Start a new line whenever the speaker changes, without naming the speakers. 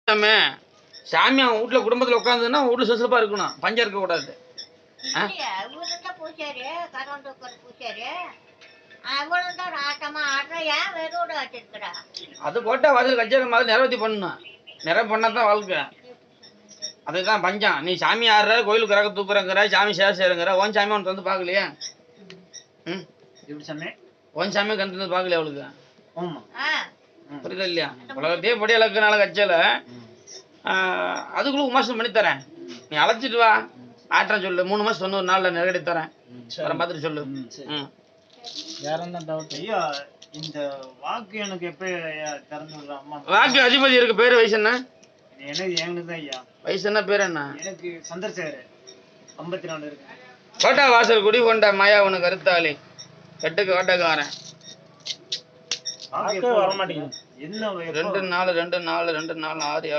சாமி சாமி அவன் வீட்டுல குடும்பத்துல உட்காந்துன்னா வீட்டுல சுசுப்பா இருக்கணும், பஞ்சம் இருக்க கூடாது. அது போட்டா வாசல் கச்சேரி மாதிரி நிறைவேற்றி பண்ணணும், நிறைய பண்ணாதான் வாழ்க்கை. அதுதான் பஞ்சம். நீ சாமி ஆடுற, கோயிலுக்கு ரக தூக்குறங்கிற, சாமி சேவை செய்யறங்கிற, ஓன் சாமி அவனுக்கு வந்து பாக்கலையே. ஓன் சாமி கண்டு வந்து பாக்கலையா அவளுக்கு? புரியுதா இல்லையா? உலகத்தையே படி அளக்குனால கச்சல அதுக்குள்ள உமாசம் பண்ணி தரேன். நீ அழைச்சிட்டு வா, ஆட்டுறேன் சொல்லு. 3 மாசம் 90 நாள்ல நிறைவேற்றி தரேன். வர பார்த்துட்டு சொல்லு.
வேற என்ன டவுட் ஐயா? இந்த வாக்கு எனக்கு எப்ப திறந்துடலாமா?
வாக்கு அதிபதி இருக்கு. பேரு வயசு என்ன?
எனக்கு தான் ஐயா.
வயசு என்ன? பேர் என்ன?
எனக்கு சந்திரசேகர். 54 இருக்கு.
கோட்டா வாசல் குடி கொண்ட மாயா உனக்கு கருத்தாளி, கட்டுக்கு ஓட்டக்காரன்.
வர மாட்டேங்குது. என்ன 2 4 2 4 2 4 6 7